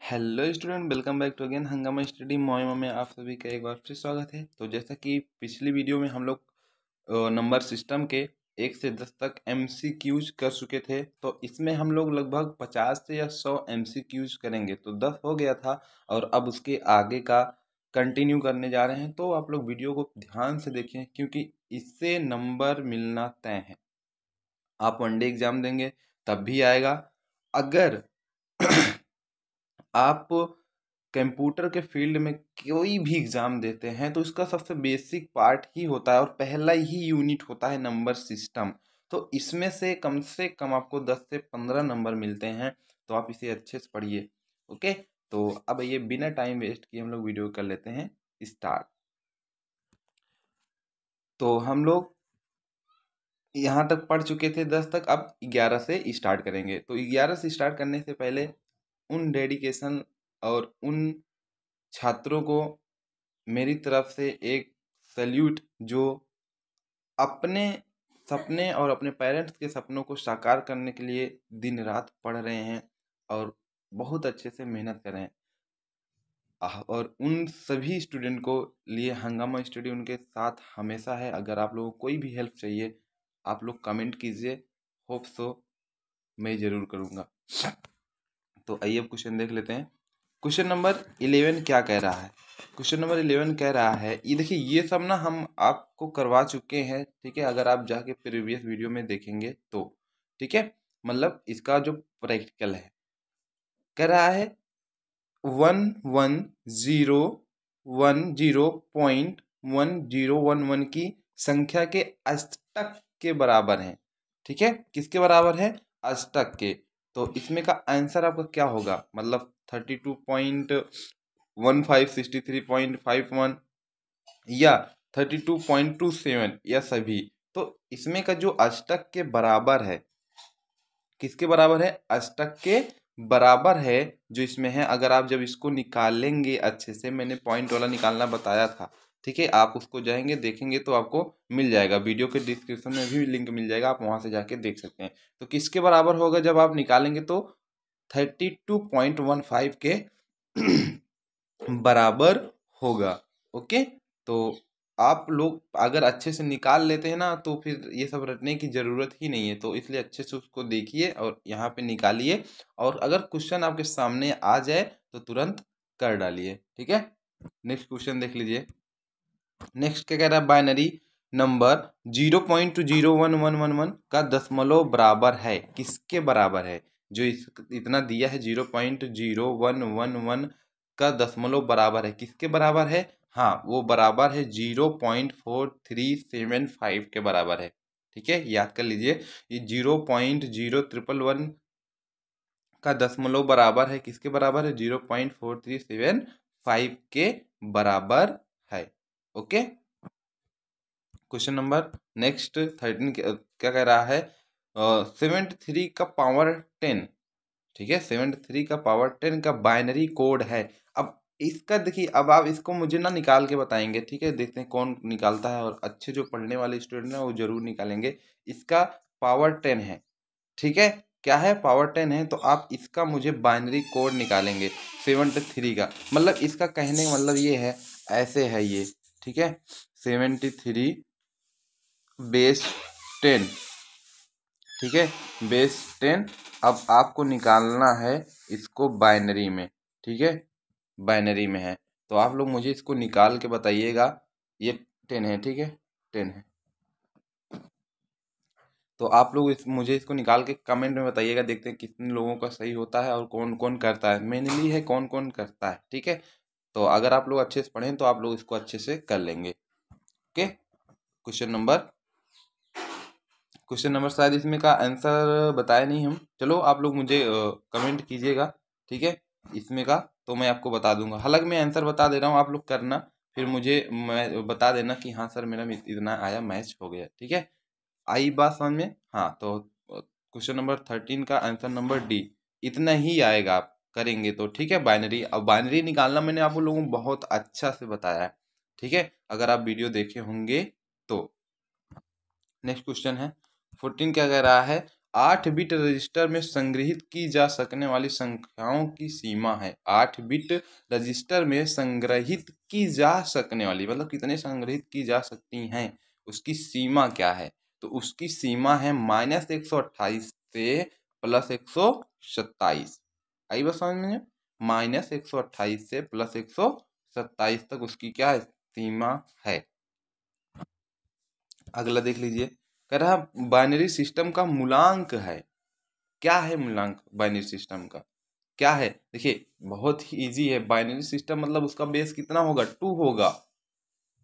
Hello student, welcome back to again हंगामा study मॉयमा में आप सभी का एक बार फिर स्वागत है। तो जैसा कि पिछली वीडियो में हम लोग नंबर सिस्टम के 1 से 10 तक एमसीक्यूज कर चुके थे, तो इसमें हम लोग लगभग 50 से या 100 एमसीक्यूज करेंगे। तो 10 हो गया था और अब उसके आगे का कंटिन्यू करने जा रहे हैं। तो आप लोग वीडियो को ध्यान से देखें क्योंकि इससे नंबर मिलना तय है। आप वनडे एग्जाम देंगे तब भी आएगा। अगर आप कंप्यूटर के फील्ड में कोई भी एग्ज़ाम देते हैं तो इसका सबसे बेसिक पार्ट ही होता है और पहला ही यूनिट होता है नंबर सिस्टम। तो इसमें से कम आपको 10 से 15 नंबर मिलते हैं। तो आप इसे अच्छे से पढ़िए। ओके, तो अब ये बिना टाइम वेस्ट किए हम लोग वीडियो कर लेते हैं स्टार्ट। तो हम लोग यहाँ तक पढ़ चुके थे 10 तक, अब 11 से स्टार्ट करेंगे। तो 11 से स्टार्ट करने से पहले उन डेडिकेशन और उन छात्रों को मेरी तरफ से एक सैल्यूट जो अपने सपने और अपने पेरेंट्स के सपनों को साकार करने के लिए दिन रात पढ़ रहे हैं और बहुत अच्छे से मेहनत कर रहे हैं। और उन सभी स्टूडेंट को लिए हंगामा स्टडी उनके साथ हमेशा है। अगर आप लोगों को कोई भी हेल्प चाहिए आप लोग कमेंट कीजिए, होप सो मैं ज़रूर करूँगा। तो आइए अब क्वेश्चन देख लेते हैं। क्वेश्चन नंबर 11 क्या कह रहा है? क्वेश्चन नंबर 11 कह रहा है, ये देखिए ये सब ना हम आपको करवा चुके हैं, ठीक है। अगर आप जाके प्रीवियस वीडियो में देखेंगे तो ठीक है, मतलब इसका जो प्रैक्टिकल है कह रहा है 110.1011 की संख्या के अष्टक के बराबर है। ठीक है, किसके बराबर है? अष्टक के। तो इसमें का आंसर आपका क्या होगा? मतलब 32.1563.51 या 32.27 या सभी। तो इसमें का जो अष्टक के बराबर है, किसके बराबर है? अष्टक के बराबर है जो इसमें है। अगर आप जब इसको निकालेंगे अच्छे से, मैंने पॉइंट वाला निकालना बताया था, ठीक है, आप उसको जाएंगे देखेंगे तो आपको मिल जाएगा। वीडियो के डिस्क्रिप्शन में भी लिंक मिल जाएगा, आप वहां से जाके देख सकते हैं। तो किसके बराबर होगा जब आप निकालेंगे? तो 32.15 के बराबर होगा। ओके, तो आप लोग अगर अच्छे से निकाल लेते हैं ना तो फिर ये सब रटने की ज़रूरत ही नहीं है। तो इसलिए अच्छे से उसको देखिए और यहाँ पे निकालिए, और अगर क्वेश्चन आपके सामने आ जाए तो तुरंत कर डालिए। ठीक है, नेक्स्ट क्वेश्चन देख लीजिए। नेक्स्ट क्या कह रहा है? बाइनरी नंबर 0.0111 का दशमलव बराबर है। किसके बराबर है? जो इतना दिया है 0.0111 का दशमलव बराबर है, किसके बराबर है? हाँ, वो बराबर है 0.4375 के बराबर है। ठीक है, याद कर लीजिए, ये 0.0111 का दशमलव बराबर है, किसके बराबर है? 0.4375 के बराबर है। ओके, क्वेश्चन नंबर नेक्स्ट 13 क्या कह रहा है? 73 का पावर 10, ठीक है, 73 का पावर 10 का बाइनरी कोड है। अब इसका देखिए, अब आप इसको मुझे ना निकाल के बताएंगे, ठीक है, देखते हैं कौन निकालता है। और अच्छे जो पढ़ने वाले स्टूडेंट हैं वो जरूर निकालेंगे। इसका पावर 10 है, ठीक है, क्या है? पावर 10 है। तो आप इसका मुझे बाइनरी कोड निकालेंगे 73 का। मतलब इसका कहने का मतलब ये है, ऐसे है ये, ठीक है, 73 बेस 10, ठीक है, बेस 10। अब आपको निकालना है इसको बाइनरी में, ठीक है, बाइनरी में है। तो आप लोग मुझे इसको निकाल के बताइएगा। ये 10 है, ठीक है, 10 है। तो आप लोग मुझे इसको निकाल के कमेंट में बताइएगा, देखते हैं कितने लोगों का सही होता है और कौन कौन करता है। मेनली है कौन कौन करता है, ठीक है। तो अगर आप लोग अच्छे से पढ़ें तो आप लोग इसको अच्छे से कर लेंगे। ओके, क्वेश्चन नंबर शायद इसमें का आंसर बताया नहीं हम। चलो आप लोग मुझे कमेंट कीजिएगा, ठीक है, इसमें का तो मैं आपको बता दूंगा। हालांकि मैं आंसर बता दे रहा हूँ, आप लोग करना, फिर मुझे मैं बता देना कि हाँ सर मेरा इतना आया, मैच हो गया। ठीक है, आई बात समझ में? हाँ, तो क्वेश्चन नंबर 13 का आंसर नंबर डी, इतना ही आएगा आप करेंगे तो। ठीक है, बाइनरी, अब बाइनरी निकालना मैंने आप लोगों को बहुत अच्छा से बताया है, ठीक है, अगर आप वीडियो देखे होंगे तो। नेक्स्ट क्वेश्चन है 14, क्या कह रहा है? 8 बिट रजिस्टर में संग्रहित की जा सकने वाली संख्याओं की सीमा है। 8 बिट रजिस्टर में संग्रहित की जा सकने वाली मतलब कितने संग्रहित की जा सकती हैं, उसकी सीमा क्या है? तो उसकी सीमा है -128 से +127। आई बात समझ में? -128 से +127 तक उसकी क्या है? सीमा है। अगला देख लीजिए, कह रहा बाइनरी सिस्टम का मूलांक है। क्या है मूलांक बाइनरी सिस्टम का? क्या है? देखिए बहुत ही इजी है। बाइनरी सिस्टम मतलब उसका बेस कितना होगा? 2 होगा,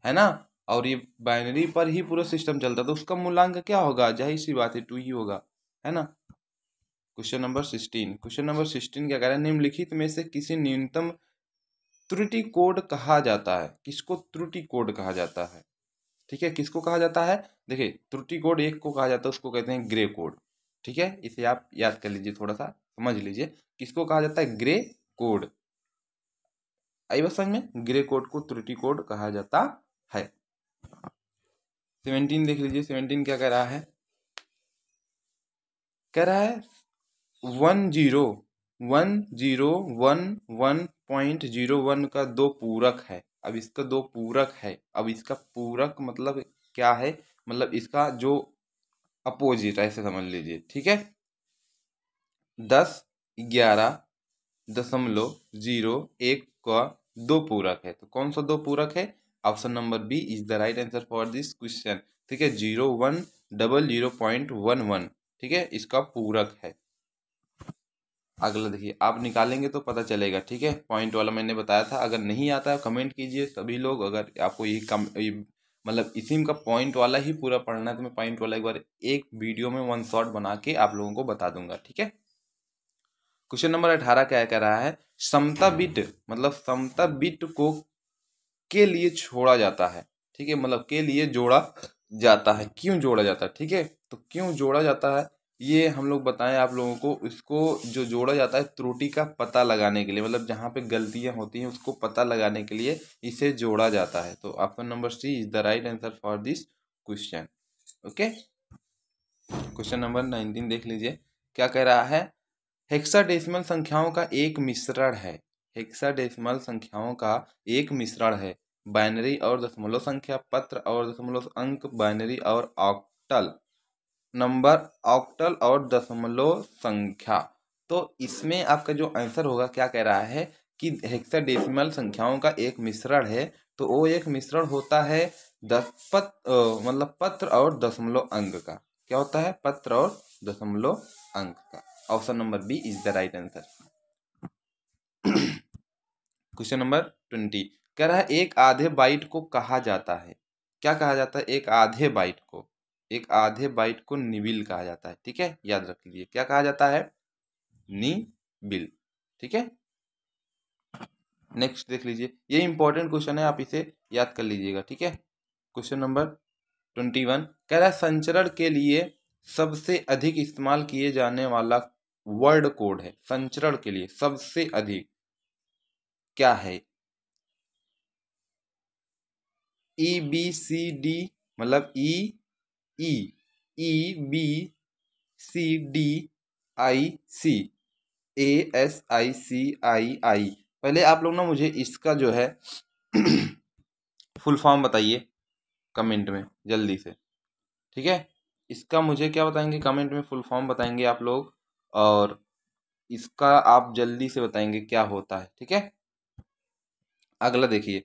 है ना। और ये बाइनरी पर ही पूरा सिस्टम चलता है, तो उसका मूलांक क्या होगा? जाहिर सी बात है 2 ही होगा, है ना। क्वेश्चन नंबर 16 क्या कह रहा है? निम्नलिखित में से किसी न्यूनतम त्रुटि कोड कहा जाता है? किसको त्रुटि कोड कहा जाता है? ठीक है, किसको कहा जाता है? देखिए त्रुटि कोड एक को कहा जाता है, उसको कहते हैं ग्रे कोड। ठीक है, इसे आप याद कर लीजिए, थोड़ा सा समझ लीजिए। किसको कहा जाता है? Grey code. आई बात समझ में? ग्रे कोड को त्रुटि कोड कहा जाता है। 17 देख लीजिए, 17 क्या कह रहा है? कह रहा है 10.01 का दो पूरक है। अब इसका दो पूरक है। अब इसका पूरक मतलब क्या है? मतलब इसका जो अपोजिट, ऐसे समझ लीजिए। ठीक है, 10.11.01 का दो पूरक है। तो कौन सा दो पूरक है? Option number B is the right answer for this question. ठीक है, 0100.11, ठीक है, इसका पूरक है। अगला देखिए, आप निकालेंगे तो पता चलेगा। ठीक है, पॉइंट वाला मैंने बताया था। अगर नहीं आता है कमेंट कीजिए सभी लोग। अगर आपको यही कम मतलब इसी का पॉइंट वाला ही पूरा पढ़ना है तो मैं पॉइंट वाला एक बार एक वीडियो में वन शॉट बना के आप लोगों को बता दूंगा। ठीक है, क्वेश्चन नंबर 18 क्या कह रहा है? समता बिट मतलब समता बिट को के लिए छोड़ा जाता है। ठीक है, मतलब के लिए जोड़ा जाता है। क्यों जोड़ा जाता है? ठीक है, तो क्यों जोड़ा जाता है ये हम लोग बताएं आप लोगों को। इसको जो जोड़ा जाता है त्रुटि का पता लगाने के लिए, मतलब जहाँ पे गलतियां होती हैं उसको पता लगाने के लिए इसे जोड़ा जाता है। तो option number C is the right answer for this question. Okay, question number 19 देख लीजिए, क्या कह रहा है? हेक्साडेसिमल संख्याओं का एक मिश्रण है। हेक्साडेसिमल संख्याओं का एक मिश्रण है। बाइनरी और दशमलव संख्या, पत्र और दशमलव अंक, बाइनरी और ऑक्टल नंबर, ऑक्टल और दशमलव संख्या। तो इसमें आपका जो आंसर होगा, क्या कह रहा है कि हेक्साडेसिमल संख्याओं का एक मिश्रण है। तो वो एक मिश्रण होता है मतलब पत्र और दशमलव अंक का। क्या होता है? पत्र और दशमलव अंक का। Option number B is the right answer. Question number 20 कह रहा है एक आधे बाइट को कहा जाता है। क्या कहा जाता है? एक आधे बाइट को, एक आधे बाइट को निबिल कहा जाता है। ठीक है, याद रख लीजिए क्या कहा जाता है? निबिल। ठीक है, नेक्स्ट देख लीजिए, ये इंपॉर्टेंट क्वेश्चन है, आप इसे याद कर लीजिएगा। ठीक है, क्वेश्चन नंबर 21 कह रहा है संचरण के लिए सबसे अधिक इस्तेमाल किए जाने वाला वर्ड कोड है। संचरण के लिए सबसे अधिक क्या है? EBCD मतलब EEBCDICASICII। पहले आप लोग ना मुझे इसका जो है फुल फॉर्म बताइए कमेंट में जल्दी से। ठीक है, इसका मुझे क्या बताएंगे कमेंट में? फुल फॉर्म बताएंगे आप लोग, और इसका आप जल्दी से बताएंगे क्या होता है। ठीक है, अगला देखिए,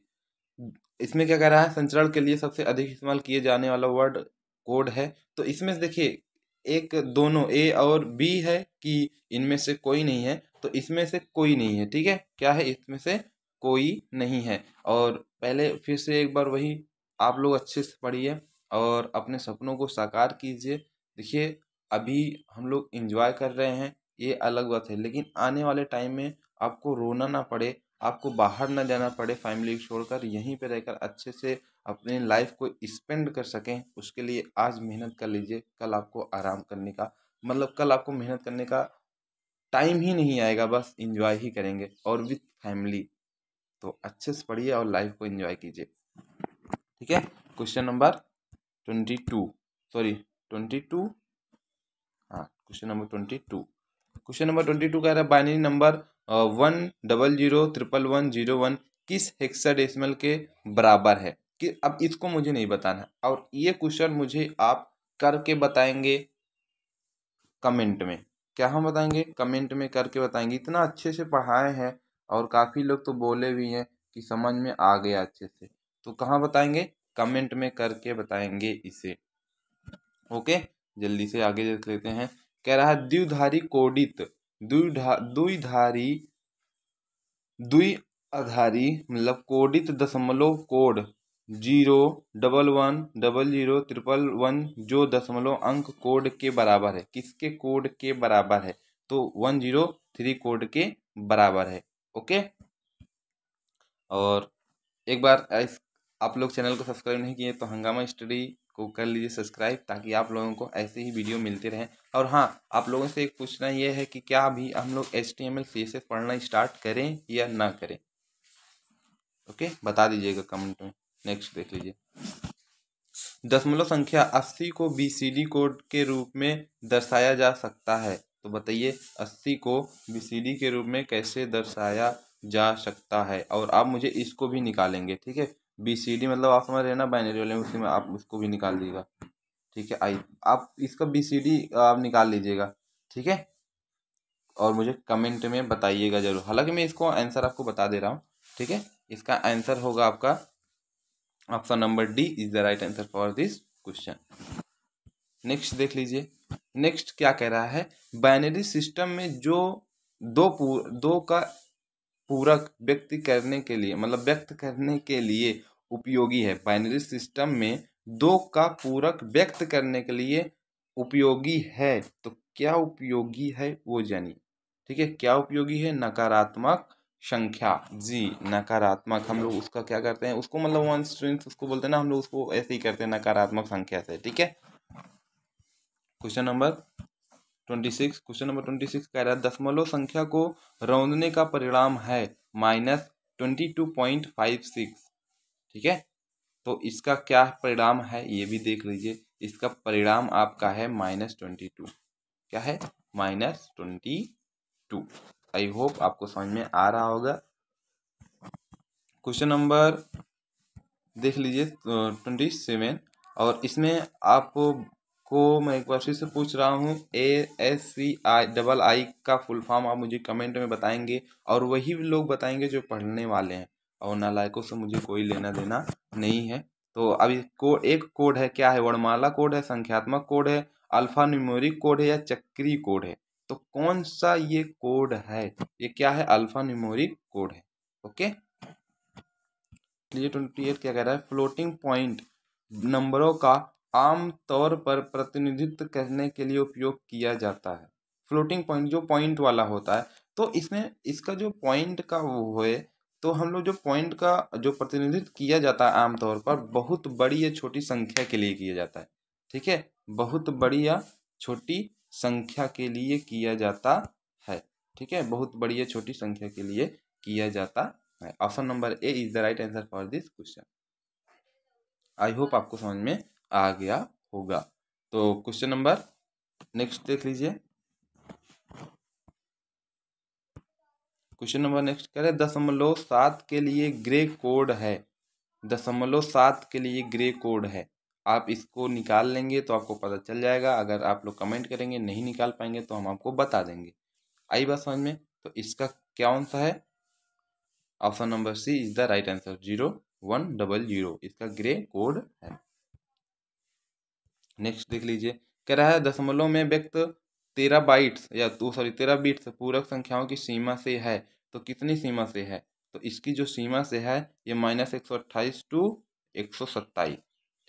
इसमें क्या कह रहा है? संचरण के लिए सबसे अधिक इस्तेमाल किए जाने वाला वर्ड कोड है। तो इसमें से देखिए, एक दोनों ए और बी है कि इनमें से कोई नहीं है। तो इसमें से कोई नहीं है। ठीक है, क्या है? इसमें से कोई नहीं है। और पहले फिर से एक बार वही आप लोग अच्छे से पढ़िए और अपने सपनों को साकार कीजिए। देखिए अभी हम लोग एंजॉय कर रहे हैं, ये अलग बात है, लेकिन आने वाले टाइम में आपको रोना ना पड़े, आपको बाहर ना जाना पड़े फैमिली को छोड़कर, यहीं पे रहकर अच्छे से अपने लाइफ को स्पेंड कर सकें, उसके लिए आज मेहनत कर लीजिए। कल आपको आराम करने का मतलब कल आपको मेहनत करने का टाइम ही नहीं आएगा, बस इंजॉय ही करेंगे और विथ फैमिली। तो अच्छे से पढ़िए और लाइफ को एंजॉय कीजिए। ठीक है, क्वेश्चन नंबर 22 सॉरी 22 हाँ क्वेश्चन नंबर 22। क्वेश्चन नंबर 22 कह रहा है बाइनरी नंबर 1001101 किस हेक्साडेसिमल के बराबर है। कि अब इसको मुझे नहीं बताना और ये क्वेश्चन मुझे आप करके बताएंगे कमेंट में। क्या हम बताएंगे? कमेंट में करके बताएंगे। इतना अच्छे से पढ़ाए हैं और काफ़ी लोग तो बोले भी हैं कि समझ में आ गया अच्छे से। तो कहाँ बताएंगे? कमेंट में करके बताएंगे इसे। ओके, जल्दी से आगे देख लेते हैं। कह रहा है द्विधारी कोडित द्विधारी द्विआधारी मतलब कोडित दशमलव कोड 011000011 जो दशमलव अंक कोड के बराबर है। किसके कोड के बराबर है? तो 103 कोड के बराबर है। ओके, और एक बार आप लोग चैनल को सब्सक्राइब नहीं किए तो हंगामा स्टडी को कर लीजिए सब्सक्राइब, ताकि आप लोगों को ऐसे ही वीडियो मिलते रहें। और हाँ, आप लोगों से एक पूछना ये है कि क्या अभी हम लोग HTML CSS पढ़ना स्टार्ट करें या ना करें? ओके, बता दीजिएगा कमेंट में। नेक्स्ट देख लीजिए। दशमलव संख्या 80 को BCD कोड के रूप में दर्शाया जा सकता है। तो बताइए 80 को BCD के रूप में कैसे दर्शाया जा सकता है। और आप मुझे इसको भी निकालेंगे, ठीक है। BCD मतलब आप समझ रहे हैं ना, बाइनरी वाले, उसी में आप उसको भी निकाल दीजिएगा, ठीक है। आप इसका BCD आप निकाल लीजिएगा, ठीक है। और मुझे कमेंट में बताइएगा जरूर। हालांकि मैं इसको आंसर आपको बता दे रहा हूँ, ठीक है। इसका आंसर होगा आपका option number D is the right answer for this question. Next देख लीजिए। नेक्स्ट क्या कह रहा है, बाइनरी सिस्टम में जो दो का पूरक व्यक्त करने के लिए मतलब व्यक्त करने के लिए उपयोगी है। बाइनरी सिस्टम में दो का पूरक व्यक्त करने के लिए उपयोगी है। तो क्या उपयोगी है वो जानिए, ठीक है। क्या उपयोगी है? नकारात्मक संख्या। जी, नकारात्मक। हम लोग उसका क्या करते हैं, उसको मतलब वन स्ट्रिंग्स उसको बोलते हैं ना, हम लोग उसको ऐसे ही करते हैं नकारात्मक संख्या से, ठीक है। Question number 26। क्वेश्चन नंबर 26 कह रहा है दशमलव संख्या को रौंदने का परिणाम है -22.56, ठीक है। तो इसका क्या परिणाम है ये भी देख लीजिए। इसका परिणाम आपका है -22। क्या है? -22। आई होप आपको समझ में आ रहा होगा। क्वेश्चन नंबर देख लीजिए 27। और इसमें आपको मैं एक बार फिर से पूछ रहा हूँ, ASCII का फुल फॉर्म आप मुझे कमेंट में बताएंगे और वही लोग बताएंगे जो पढ़ने वाले हैं, और नालायकों से मुझे कोई लेना देना नहीं है। तो अभी एक कोड है, क्या है? वर्णमाला कोड है, संख्यात्मक कोड है, अल्फा न्यूमेरिक कोड है या चक्रीय कोड है? तो कौन सा ये कोड है? ये क्या है? अल्फा न्यूमेरिक कोड है। ओके, 28 क्या कह रहा है, फ्लोटिंग पॉइंट नंबरों का आम तौर पर प्रतिनिधित्व करने के लिए उपयोग किया जाता है। फ्लोटिंग पॉइंट जो पॉइंट वाला होता है, तो इसमें इसका जो पॉइंट का वो है, तो हम लोग जो पॉइंट का जो प्रतिनिधित्व किया जाता है आमतौर पर बहुत बड़ी या छोटी संख्या के लिए किया जाता है, ठीक है। बहुत बड़ी या छोटी संख्या के लिए किया जाता है, ठीक है। बहुत बड़ी या छोटी संख्या के लिए किया जाता है। Option number A is the right answer for this question. I hope आपको समझ में आ गया होगा। तो क्वेश्चन नंबर नेक्स्ट देख लीजिए। क्वेश्चन नंबर नेक्स्ट कह रहे 0.7 के लिए ग्रे कोड है। 0.7 के लिए ग्रे कोड है। आप इसको निकाल लेंगे तो आपको पता चल जाएगा। अगर आप लोग कमेंट करेंगे नहीं निकाल पाएंगे तो हम आपको बता देंगे। आई बात समझ में? तो इसका क्या आंसर है? Option number C is the right answer, 0100। इसका ग्रे कोड है। नेक्स्ट देख लीजिए। कह रहा है दशमलव में व्यक्त 13 बाइट्स या तो सॉरी 13 बिट्स पूरक संख्याओं की सीमा से है। तो कितनी सीमा से है? तो इसकी जो सीमा से है ये -128 टू 127,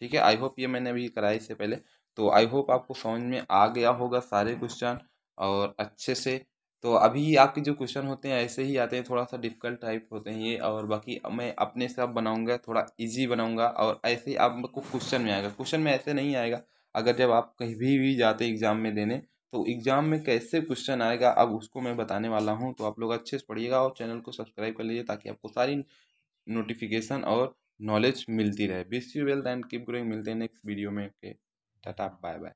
ठीक है। आई होप ये मैंने अभी कराया इससे पहले। तो आई होप आपको समझ में आ गया होगा सारे क्वेश्चन और अच्छे से। तो अभी आपके जो क्वेश्चन होते हैं ऐसे ही आते हैं, थोड़ा सा डिफिकल्ट टाइप होते हैं ये, और बाकी मैं अपने से अब बनाऊंगा, थोड़ा इजी बनाऊंगा और ऐसे ही आपको क्वेश्चन में आएगा। क्वेश्चन में ऐसे नहीं आएगा। अगर जब आप कहीं भी जाते एग्ज़ाम में देने, तो एग्ज़ाम में कैसे क्वेश्चन आएगा अब उसको मैं बताने वाला हूँ। तो आप लोग अच्छे से पढ़िएगा और चैनल को सब्सक्राइब कर लीजिए ताकि आपको सारी नोटिफिकेशन और नॉलेज मिलती रहे। Wish you well and keep growing. मिलते हैं नेक्स्ट वीडियो में। Tata bye bye.